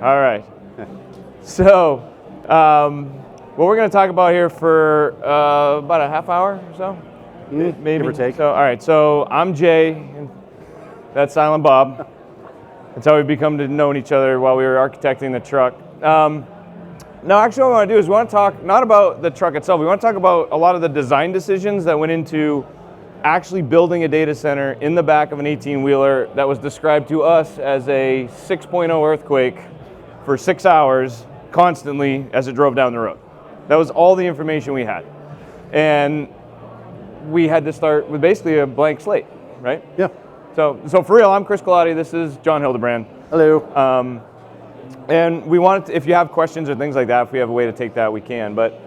All right. So, what we're going to talk about here for about a half hour or so, maybe. Give or take. So, all right. So I'm Jay, and that's Silent Bob. That's how we become to know each other while we were architecting the truck. No, actually, what we want to do is we want to talk not about the truck itself. We want to talk about a lot of the design decisions that went into actually building a data center in the back of an 18-wheeler that was described to us as a 6.0 earthquake for 6 hours constantly as it drove down the road. That was all the information we had. And we had to start with basically a blank slate, right? Yeah. So for real, I'm Chris Colotti. This is Jon Hildebrand. Hello. And we wanted to, if you have questions or things like that, if we have a way to take that, we can. But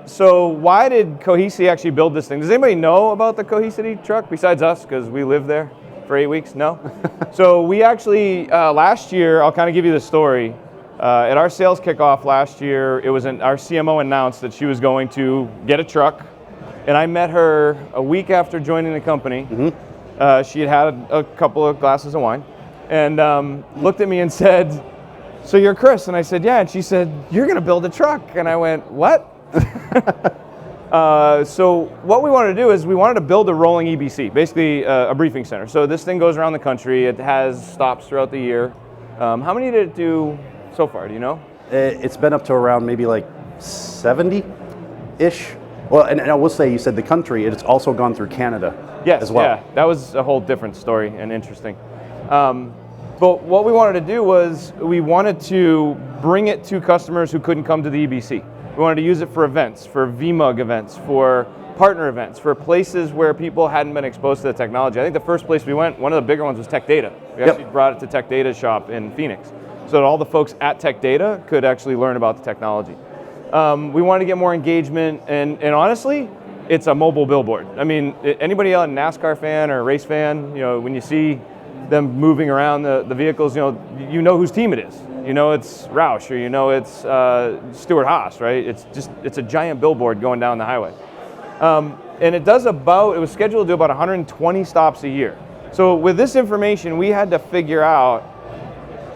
so why did Cohesity actually build this thing? Does anybody know about the Cohesity truck besides us? Because we lived there for 8 weeks. No. So we actually last year, I'll kind of give you the story. At our sales kickoff last year, it was our CMO announced that she was going to get a truck, and I met her a week after joining the company. Mm-hmm. She had a couple of glasses of wine, and looked at me and said, "So you're Chris?" And I said, "Yeah." And she said, "You're going to build a truck." And I went, "What?" So what we wanted to do is we wanted to build a rolling EBC, basically a briefing center. So this thing goes around the country. It has stops throughout the year. How many did it do so far? Do you know? It's been up to around maybe like 70-ish. Well, and I will say, you said the country, it's also gone through Canada as well. Yeah, that was a whole different story and interesting. But what we wanted to do was we wanted to bring it to customers who couldn't come to the EBC. We wanted to use it for events, for VMUG events, for partner events, for places where people hadn't been exposed to the technology. I think the first place we went, one of the bigger ones was Tech Data. We actually brought it to Tech Data shop in Phoenix so that all the folks at Tech Data could actually learn about the technology. We wanted to get more engagement, and honestly, it's a mobile billboard. I mean, anybody else, a NASCAR fan or a race fan, you know, when you see them moving around the vehicles, you know whose team it is. You know it's Roush, or you know it's Stuart Haas, right? It's a giant billboard going down the highway. And it was scheduled to do about 120 stops a year. So with this information, we had to figure out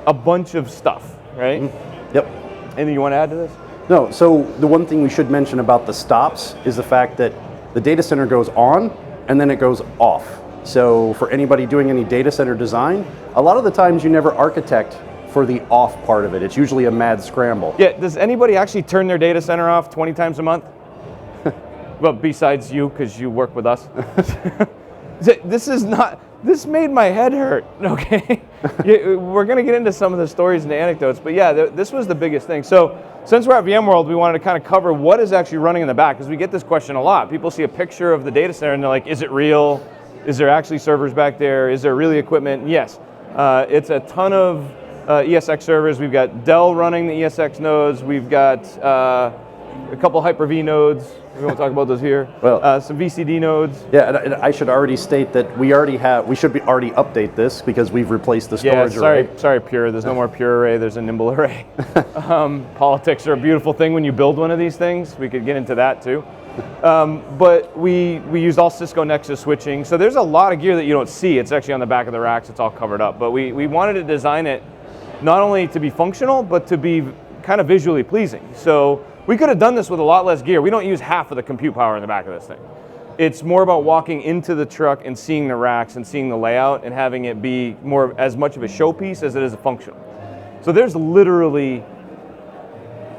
a bunch of stuff, right? Mm-hmm. Yep. Anything you want to add to this? No, so the one thing we should mention about the stops is the fact that the data center goes on and then it goes off. So for anybody doing any data center design, a lot of the times you never architect for the off part of it. It's usually a mad scramble. Yeah, does anybody actually turn their data center off 20 times a month? Well, besides you, because you work with us. This made my head hurt, okay? We're gonna get into some of the stories and the anecdotes, but yeah, this was the biggest thing. So since we're at VMworld, we wanted to kind of cover what is actually running in the back, because we get this question a lot. People see a picture of the data center and they're like, is it real? Is there actually servers back there? Is there really equipment? Yes, it's a ton of ESX servers. We've got Dell running the ESX nodes. We've got a couple Hyper-V nodes. We won't talk about those here. Well, some VCD nodes. Yeah, and I should already state that we should already update this because we've replaced the storage array. Sorry, Pure. There's no more Pure array. There's a Nimble array. Politics are a beautiful thing when you build one of these things. We could get into that too. But we used all Cisco Nexus switching. So there's a lot of gear that you don't see. It's actually on the back of the racks. It's all covered up. But we wanted to design it not only to be functional, but to be kind of visually pleasing. So we could have done this with a lot less gear. We don't use half of the compute power in the back of this thing. It's more about walking into the truck and seeing the racks and seeing the layout and having it be as much of a showpiece as it is a functional. So there's literally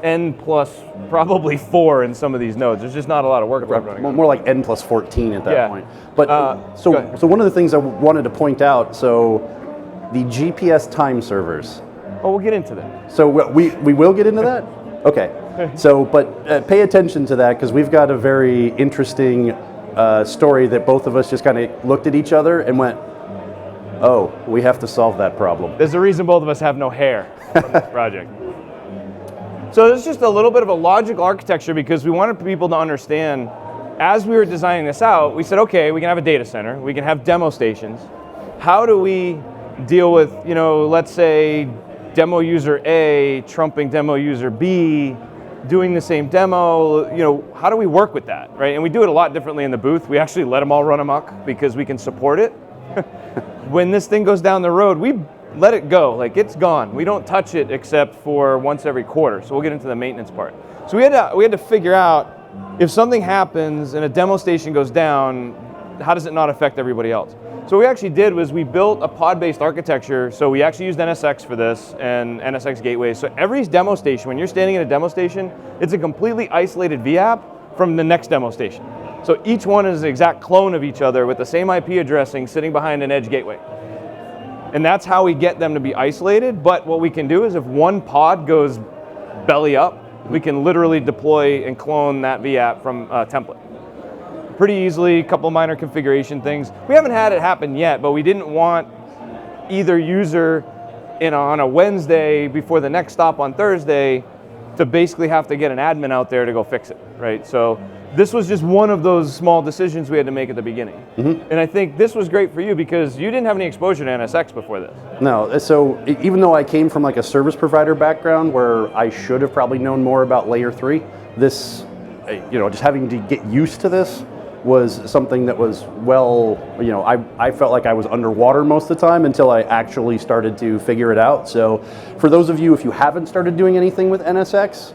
N plus probably 4 in some of these nodes. There's just not a lot of work running. More like N plus 14 at that point. But so one of the things I wanted to point out, so the GPS time servers. Oh, we'll get into that. So we will get into that? Okay. So, but pay attention to that because we've got a very interesting story that both of us just kind of looked at each other and went, oh, we have to solve that problem. There's a reason both of us have no hair from this project. So there's just a little bit of a logical architecture because we wanted people to understand, as we were designing this out, we said, okay, we can have a data center, we can have demo stations. How do we deal with, let's say demo user A trumping demo user B, doing the same demo, how do we work with that, right? And we do it a lot differently in the booth. We actually let them all run amok because we can support it. When this thing goes down the road, let it go. Like, it's gone. We don't touch it except for once every quarter. So we'll get into the maintenance part. So we had to figure out, if something happens and a demo station goes down, how does it not affect everybody else? So what we actually did was we built a pod-based architecture. So we actually used NSX for this and NSX gateways. So every demo station, when you're standing in a demo station, it's a completely isolated vApp from the next demo station. So each one is an exact clone of each other with the same IP addressing sitting behind an edge gateway. And that's how we get them to be isolated. But what we can do is if one pod goes belly up, we can literally deploy and clone that vApp from a template. Pretty easily, a couple minor configuration things. We haven't had it happen yet, but we didn't want either user on a Wednesday before the next stop on Thursday to basically have to get an admin out there to go fix it, right? So this was just one of those small decisions we had to make at the beginning. And I think this was great for you because you didn't have any exposure to NSX before this. No, so even though I came from like a service provider background where I should have probably known more about layer 3, this, just having to get used to this was something that was I felt like I was underwater most of the time until I actually started to figure it out. So for those of you, if you haven't started doing anything with NSX,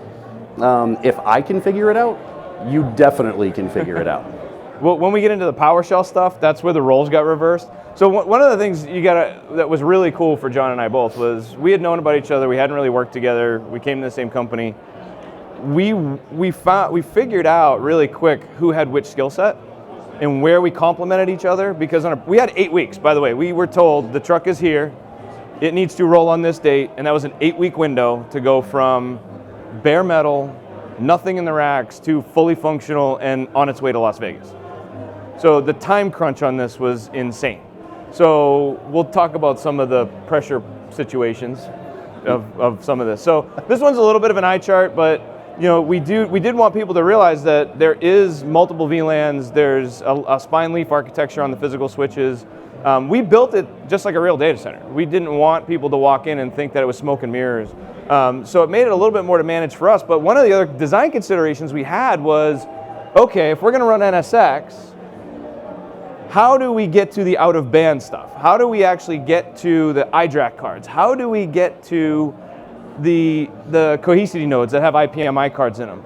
if I can figure it out, you definitely can figure it out. Well, when we get into the PowerShell stuff, that's where the roles got reversed. So one of the things that was really cool for Jon and I both was we had known about each other. We hadn't really worked together. We came to the same company. We figured out really quick who had which skill set and where we complemented each other, because we had 8 weeks, by the way. We were told the truck is here, it needs to roll on this date, and that was an 8-week window to go from bare metal, nothing in the racks, to fully functional and on its way to Las Vegas. So the time crunch on this was insane. So we'll talk about some of the pressure situations of some of this. So this one's a little bit of an eye chart, but we did want people to realize that there is multiple VLANs. There's a spine leaf architecture on the physical switches. We built it just like a real data center. We didn't want people to walk in and think that it was smoke and mirrors. So it made it a little bit more to manage for us. But one of the other design considerations we had was, okay, if we're going to run NSX, how do we get to the out-of-band stuff? How do we actually get to the iDRAC cards? How do we get to the Cohesity nodes that have IPMI cards in them?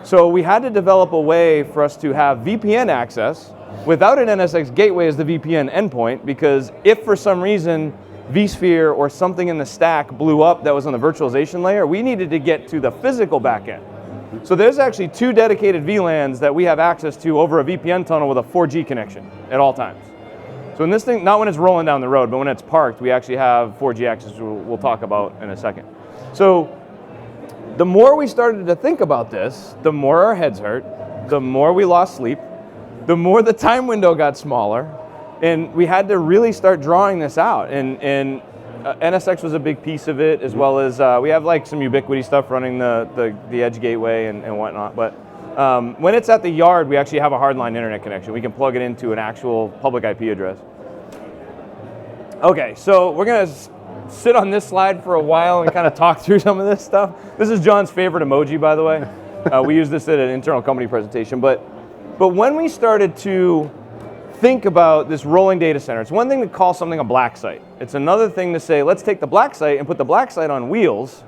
So we had to develop a way for us to have VPN access without an NSX gateway as the VPN endpoint, because if for some reason vSphere or something in the stack blew up that was on the virtualization layer, we needed to get to the physical backend. So there's actually 2 dedicated VLANs that we have access to over a VPN tunnel with a 4G connection at all times. So in this thing, not when it's rolling down the road, but when it's parked, we actually have 4G access, we'll talk about in a second. So the more we started to think about this, the more our heads hurt, the more we lost sleep, the more the time window got smaller, and we had to really start drawing this out. And NSX was a big piece of it, as well as we have like some Ubiquity stuff running the edge gateway and whatnot. But when it's at the yard, we actually have a hardline internet connection. We can plug it into an actual public IP address. Okay, so we're gonna sit on this slide for a while and kind of talk through some of this stuff. This is Jon's favorite emoji, by the way. We use this at an internal company presentation. But when we started to think about this rolling data center, it's one thing to call something a black site. It's another thing to say, let's take the black site and put the black site on wheels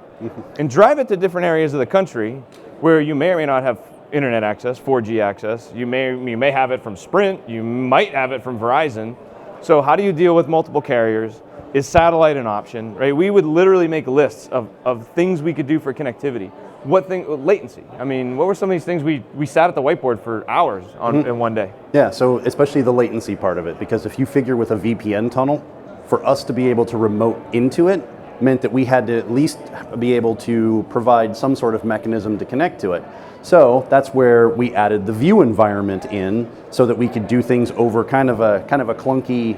and drive it to different areas of the country where you may or may not have internet access, 4G access. You may have it from Sprint. You might have it from Verizon. So how do you deal with multiple carriers? Is satellite an option, right? We would literally make lists of things we could do for connectivity. Latency. I mean, what were some of these things we sat at the whiteboard for hours in one day? Yeah, so especially the latency part of it, because if you figure with a VPN tunnel, for us to be able to remote into it meant that we had to at least be able to provide some sort of mechanism to connect to it. So that's where we added the view environment in, so that we could do things over kind of a clunky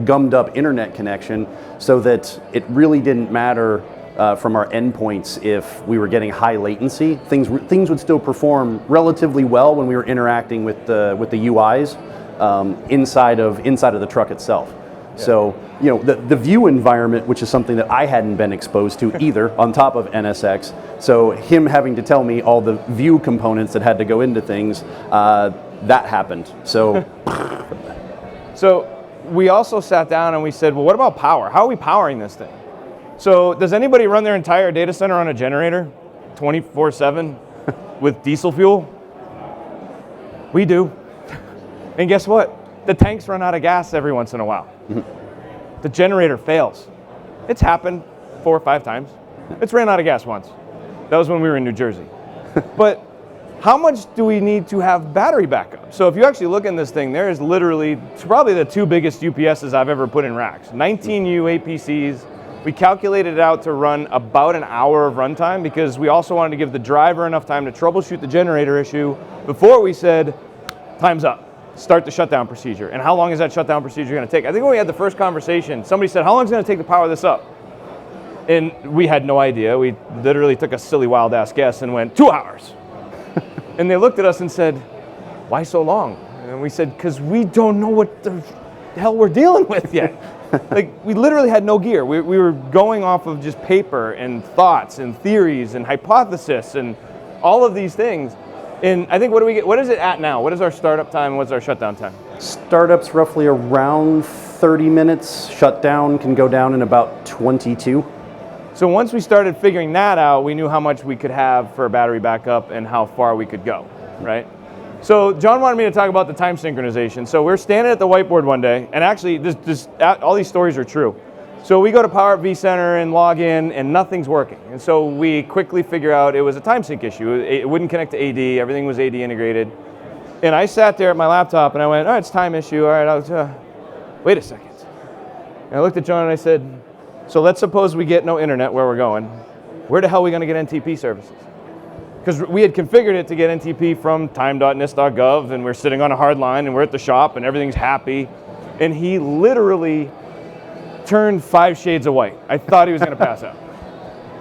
gummed up internet connection, so that it really didn't matter from our endpoints if we were getting high latency. Things would still perform relatively well when we were interacting with the UIs inside of the truck itself. Yeah. So the view environment, which is something that I hadn't been exposed to either, on top of NSX. So him having to tell me all the view components that had to go into things, that happened. So. So we also sat down and we said, well, what about power? How are we powering this thing? So does anybody run their entire data center on a generator 24/7 with diesel fuel? We do. And guess what? The tanks run out of gas every once in a while. The generator fails. It's happened 4 or 5 times. It's ran out of gas once. That was when we were in New Jersey. But how much do we need to have battery backup? So if you actually look in this thing, there is literally, it's probably the 2 biggest UPSs I've ever put in racks. 19U APCs. We calculated it out to run about an hour of runtime because we also wanted to give the driver enough time to troubleshoot the generator issue before we said, time's up, start the shutdown procedure. And how long is that shutdown procedure gonna take? I think when we had the first conversation, somebody said, how long is it gonna take to power this up? And we had no idea. We literally took a silly wild ass guess and went 2 hours. And they looked at us and said, why so long? And we said, because we don't know what the hell we're dealing with yet. Like, we literally had no gear. We were going off of just paper and thoughts and theories and hypothesis and all of these things. And I think, what is it at now? What is our startup time and what's our shutdown time? Startup's roughly around 30 minutes. Shutdown can go down in about 22. So once we started figuring that out, we knew how much we could have for a battery backup and how far we could go, right? So John wanted me to talk about the time synchronization. So we're standing at the whiteboard one day, and actually all these stories are true. So we go to Power Up vCenter and log in, and nothing's working. And so we quickly figure out it was a time sync issue. It wouldn't connect to AD, everything was AD integrated. And I sat there at my laptop and I went, all right, it's time issue, all right, wait a second. And I looked at John and I said, so let's suppose we get no internet where we're going. Where the hell are we gonna get NTP services? Because we had configured it to get NTP from time.nist.gov, and we're sitting on a hard line, and we're at the shop, and everything's happy. And he literally turned 5 shades of white. I thought he was going to pass out.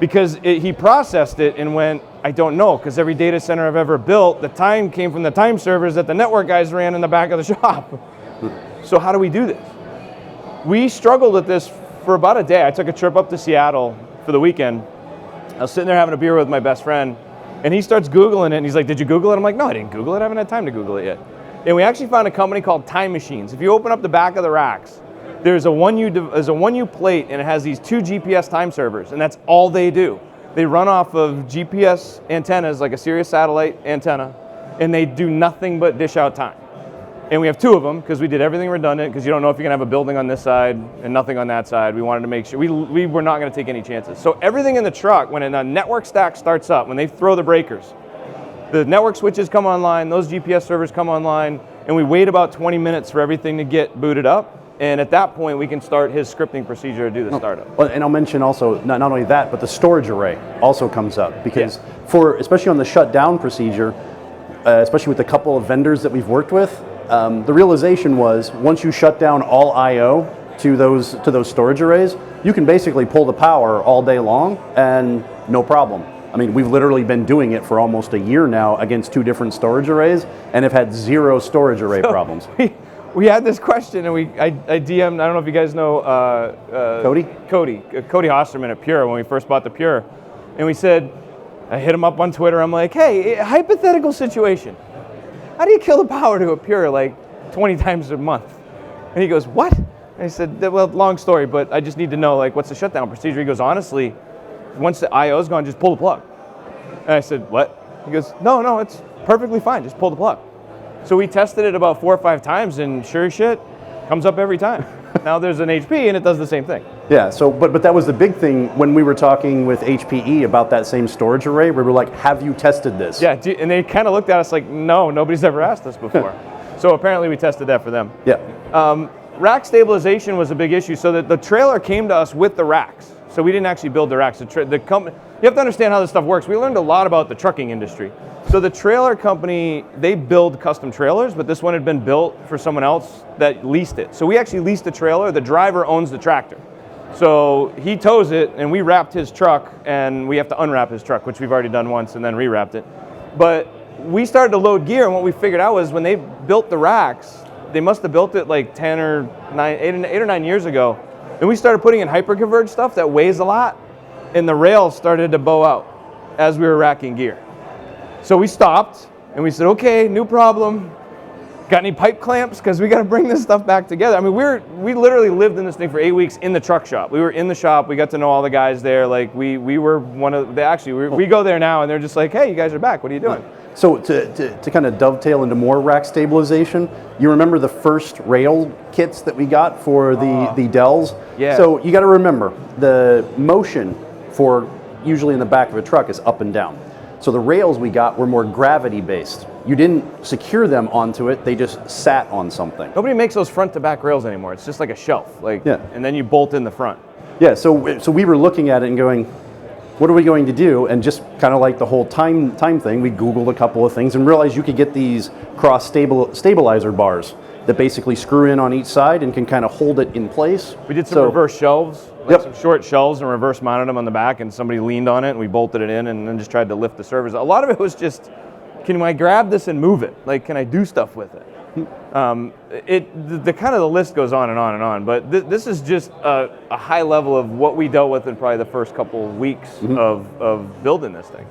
Because he processed it and went, I don't know, because every data center I've ever built, the time came from the time servers that the network guys ran in the back of the shop. So how do we do this? We struggled with this for about a day. I took a trip up to Seattle for the weekend. I was sitting there having a beer with my best friend, and he starts Googling it, and he's like, did you Google it? I'm like, no, I didn't Google it. I haven't had time to Google it yet. And we actually found a company called Time Machines. If you open up the back of the racks, there's a 1U plate, and it has these 2 GPS time servers, and that's all they do. They run off of GPS antennas, like a Sirius satellite antenna, and they do nothing but dish out time. And we have 2 of them, because we did everything redundant, because you don't know if you're going to have a building on this side and nothing on that side. We wanted to make sure, we were not going to take any chances. So everything in the truck, when a network stack starts up, when they throw the breakers, the network switches come online, those GPS servers come online, and we wait about 20 minutes for everything to get booted up. And at that point, we can start his scripting procedure to do the startup. Well, and I'll mention also, not only that, but the storage array also comes up. Because especially on the shutdown procedure, especially with a couple of vendors that we've worked with, the realization was once you shut down all I/O to those storage arrays, you can basically pull the power all day long and no problem. I mean, we've literally been doing it for almost a year now against 2 different storage arrays and have had 0 storage array problems. We had this question, and I DM'd, I don't know if you guys know Cody Hosterman at Pure when we first bought the Pure. And we said, I hit him up on Twitter, I'm like, hey, hypothetical situation. How do you kill the power to a Pure like 20 times a month? And he goes, what? And I said, well, long story, but I just need to know, like, what's the shutdown procedure? He goes, honestly, once the I/O's gone, just pull the plug. And I said, what? He goes, no, it's perfectly fine, just pull the plug. So we tested it about 4 or 5 times, and sure as shit, comes up every time. Now there's an HP, and it does the same thing. Yeah, so, but that was the big thing when we were talking with HPE about that same storage array. We were like, have you tested this? Yeah, and they kind of looked at us like, no, nobody's ever asked us before. So apparently we tested that for them. Yeah. Rack stabilization was a big issue. So that the trailer came to us with the racks. So we didn't actually build the racks. The company, you have to understand how this stuff works. We learned a lot about the trucking industry. So the trailer company, they build custom trailers, but this one had been built for someone else that leased it. So we actually leased the trailer. The driver owns the tractor. So he tows it, and we wrapped his truck, and we have to unwrap his truck, which we've already done once and then rewrapped it. But we started to load gear, and what we figured out was when they built the racks, they must have built it like 8 or 9 years ago. And we started putting in hyperconverged stuff that weighs a lot, and the rails started to bow out as we were racking gear. So we stopped, and we said, okay, new problem. got any pipe clamps? Because we got to bring this stuff back together. I mean, we literally lived in this thing for 8 weeks in the truck shop. We were in the shop. We got to know all the guys there. Like we were one of the, actually, we go there now and they're just like, hey, you guys are back. What are you doing? So to kind of dovetail into more rack stabilization, you remember the first rail kits that we got for the Dells? Yeah. So you got to remember, the motion for usually in the back of a truck is up and down. So the rails we got were more gravity based. You didn't secure them onto it, they just sat on something. Nobody makes those front to back rails anymore. It's just like a shelf, like, yeah. And then you bolt in the front. Yeah, so we were looking at it and going, what are we going to do? And just kind of like the whole time thing, we Googled a couple of things and realized you could get these cross stabilizer bars that basically screw in on each side and can kind of hold it in place. We did some reverse shelves, like yep. some short shelves, and reverse mounted them on the back, and somebody leaned on it and we bolted it in and then just tried to lift the servers. A lot of it was just, can I grab this and move it? Like, can I do stuff with it? The kind of the list goes on and on and on, but this is just a high level of what we dealt with in probably the first couple of weeks of building this thing.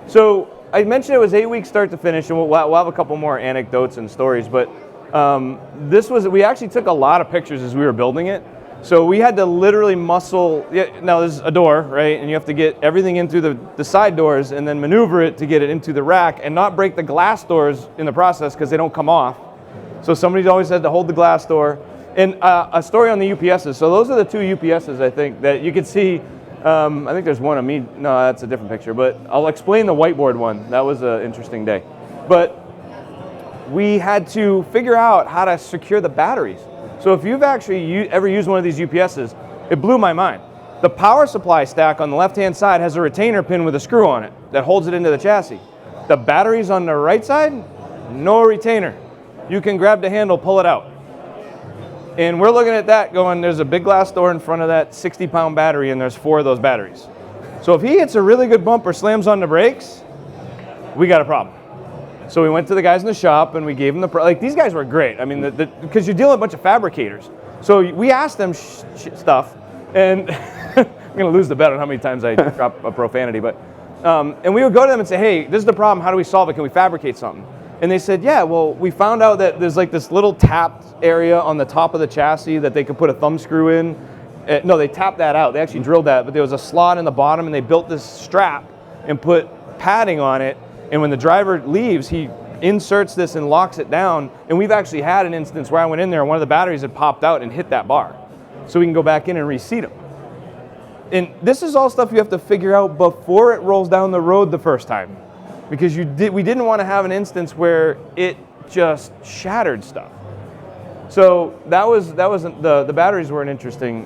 So I mentioned it was 8 weeks start to finish, and we'll have a couple more anecdotes and stories, but we actually took a lot of pictures as we were building it. So we had to literally muscle, now there's a door, right? And you have to get everything in through the side doors and then maneuver it to get it into the rack and not break the glass doors in the process because they don't come off. So somebody's always had to hold the glass door. And a story on the UPSs. So those are the two UPSs, I think, that you can see. I think there's one of me. No, that's a different picture. But I'll explain the whiteboard one. That was an interesting day. But we had to figure out how to secure the batteries. So if you've actually ever used one of these UPSs, it blew my mind. The power supply stack on the left-hand side has a retainer pin with a screw on it that holds it into the chassis. The batteries on the right side, no retainer. You can grab the handle, pull it out. And we're looking at that going, there's a big glass door in front of that 60-pound battery, and there's 4 of those batteries. So if he hits a really good bump or slams on the brakes, we got a problem. So we went to the guys in the shop and we gave them these guys were great. I mean, because you're dealing with a bunch of fabricators. So we asked them stuff, and I'm going to lose the bet on how many times I drop a profanity, but, and we would go to them and say, hey, this is the problem, how do we solve it? Can we fabricate something? And they said, yeah, well, we found out that there's like this little tapped area on the top of the chassis that they could put a thumb screw in. No, they tapped that out. They actually drilled that, but there was a slot in the bottom, and they built this strap and put padding on it. And when the driver leaves, he inserts this and locks it down. And we've actually had an instance where I went in there and one of the batteries had popped out and hit that bar. So we can go back in and reseat them. And this is all stuff you have to figure out before it rolls down the road the first time. Because we didn't want to have an instance where it just shattered stuff. So the batteries were an interesting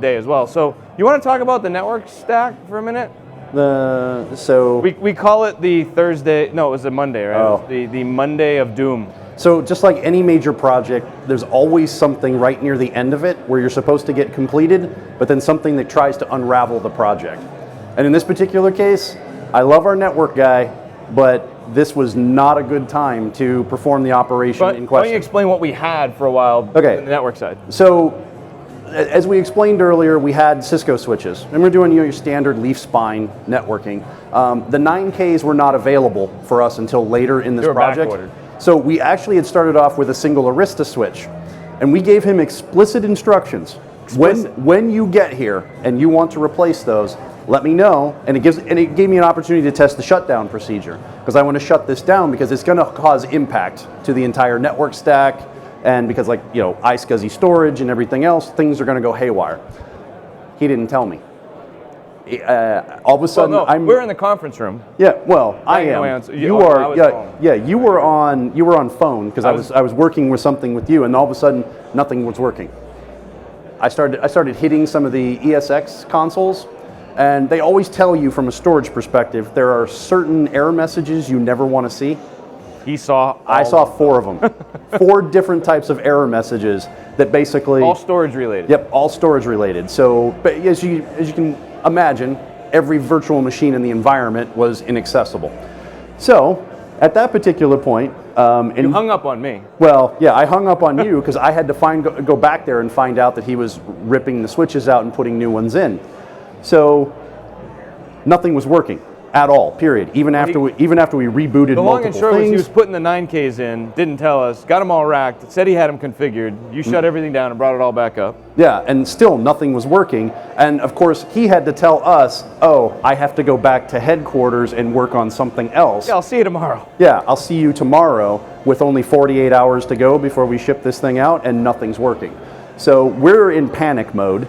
day as well. So you want to talk about the network stack for a minute? We call it the Thursday. No, it was the Monday, right? Oh. It was the Monday of doom. So just like any major project, there's always something right near the end of it where you're supposed to get completed, but then something that tries to unravel the project. And in this particular case, I love our network guy, but this was not a good time to perform the operation in question. Why don't you explain what we had for a while on the network side? So, as we explained earlier, we had Cisco switches, and we're doing your standard leaf spine networking. The 9Ks were not available for us until later in this project. Back-ordered. So we actually had started off with a single Arista switch, and we gave him explicit instructions. When you get here and you want to replace those, let me know, and it gave me an opportunity to test the shutdown procedure, because I want to shut this down because it's going to cause impact to the entire network stack. And because iSCSI storage and everything else, things are going to go haywire. He didn't tell me. All of a sudden, we're in the conference room. Yeah, well, I am. You are. Yeah. You were on phone because I was working with something with you, and all of a sudden, nothing was working. I started hitting some of the ESX consoles, and they always tell you from a storage perspective there are certain error messages you never want to see. I saw 4 of them. 4 different types of error messages that basically... all storage related. Yep, all storage related. So as you can imagine, every virtual machine in the environment was inaccessible. So at that particular point... you hung up on me. Well, yeah, I hung up on you because I had to go back there and find out that he was ripping the switches out and putting new ones in. So nothing was working. at all, period. Even after we rebooted the long and multiple short was he things. was putting the 9Ks in, didn't tell us, got them all racked, said he had them configured. You shut everything down and brought it all back up. Yeah, and still nothing was working. And of course, he had to tell us, oh, I have to go back to headquarters and work on something else. Yeah, I'll see you tomorrow. Yeah, I'll see you tomorrow with only 48 hours to go before we ship this thing out, and nothing's working. So we're in panic mode.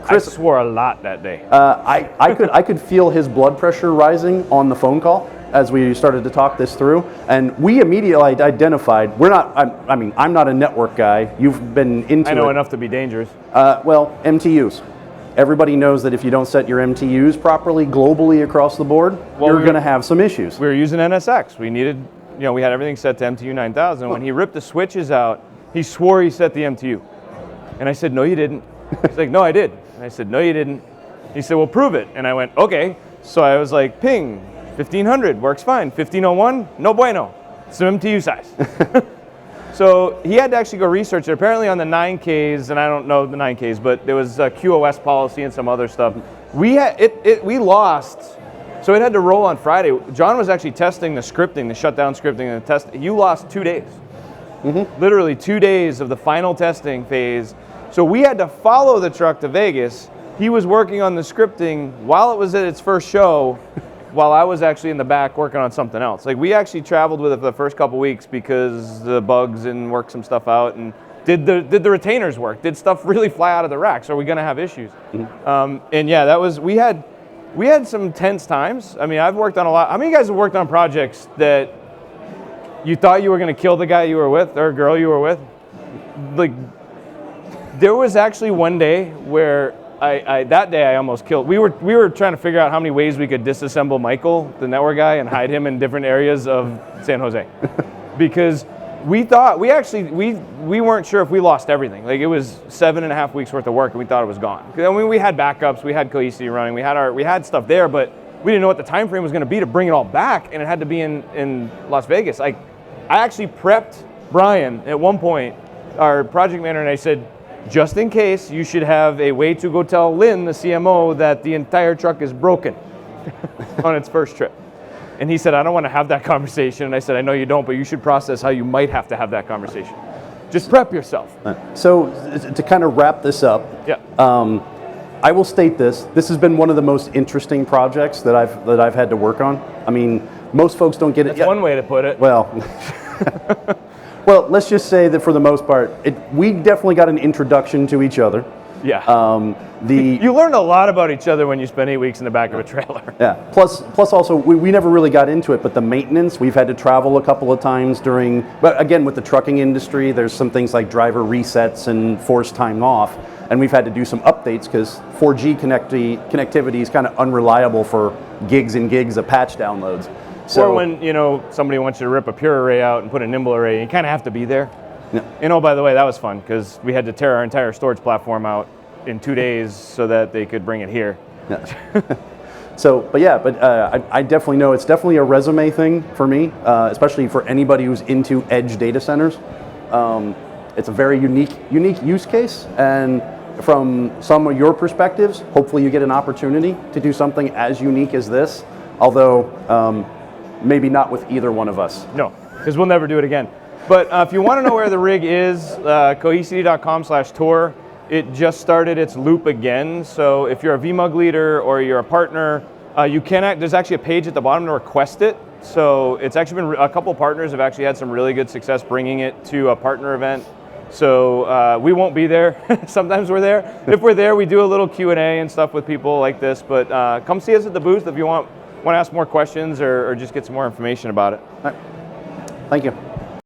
Chris swore a lot that day. I could feel his blood pressure rising on the phone call as we started to talk this through, and we immediately identified, I'm not a network guy. You've been into it. I know enough to be dangerous. Well, MTUs. Everybody knows that if you don't set your MTUs properly globally across the board, you're going to have some issues. We were using NSX. We needed, we had everything set to MTU 9000. When he ripped the switches out, he swore he set the MTU. And I said, no, you didn't. He's like, no, I did. And I said, no, you didn't. He said, well, prove it. And I went, okay. So I was like, ping, 1500, works fine. 1501, no bueno. It's an MTU size. So he had to actually go research it. Apparently on the 9Ks, and I don't know the 9Ks, but there was a QoS policy and some other stuff. We lost, so it had to roll on Friday. Jon was actually testing the scripting, the shutdown scripting and the test. You lost 2 days. Literally 2 days of the final testing phase. So we had to follow the truck to Vegas. He was working on the scripting while it was at its first show, while I was actually in the back working on something else. Like, we actually traveled with it for the first couple weeks because the bugs and worked some stuff out, and did the retainers work? Did stuff really fly out of the racks? Are we going to have issues? And yeah, that was, we had some tense times. I mean, I've worked on a lot. How many of you guys have worked on projects that you thought you were going to kill the guy you were with or girl you were with? Like, there was actually one day where that day I almost killed. We were trying to figure out how many ways we could disassemble Michael, the network guy, and hide him in different areas of San Jose, because we thought we weren't sure if we lost everything. Like, it was 7.5 weeks worth of work, and we thought it was gone. I mean, we had backups, we had Cohesity running, we had stuff there, but we didn't know what the time frame was going to be to bring it all back, and it had to be in Las Vegas. I actually prepped Brian at one point, our project manager, and I said, just in case, you should have a way to go tell Lynn, the CMO, that the entire truck is broken on its first trip. And he said, I don't want to have that conversation. And I said, I know you don't, but you should process how you might have to have that conversation. Just prep yourself. So to kind of wrap this up, yeah. I will state this. This has been one of the most interesting projects that I've had to work on. I mean, most folks don't get it. That's one way to put it. Well, well, let's just say that for the most part, we definitely got an introduction to each other. Yeah. You learned a lot about each other when you spent 8 weeks in the back of a trailer. Yeah. Plus also, we never really got into it, but the maintenance, we've had to travel a couple of times but again, with the trucking industry, there's some things like driver resets and forced time off, and we've had to do some updates because 4G connectivity is kind of unreliable for gigs and gigs of patch downloads. So, or when, somebody wants you to rip a pure array out and put a nimble array, you kind of have to be there. Yeah. By the way, that was fun because we had to tear our entire storage platform out in 2 days so that they could bring it here. Yeah. I definitely know it's definitely a resume thing for me, especially for anybody who's into edge data centers. It's a very unique use case, and from some of your perspectives, hopefully you get an opportunity to do something as unique as this, although maybe not with either one of us. No, because we'll never do it again. But if you want to know where the rig is, cohesity.com/tour. It just started its loop again. So if you're a vMug leader or you're a partner, there's actually a page at the bottom to request it. So it's actually been, a couple partners have actually had some really good success bringing it to a partner event. So we won't be there. Sometimes we're there. If we're there, we do a little Q&A and stuff with people like this. But come see us at the booth if you want to ask more questions or just get some more information about it. All right. Thank you.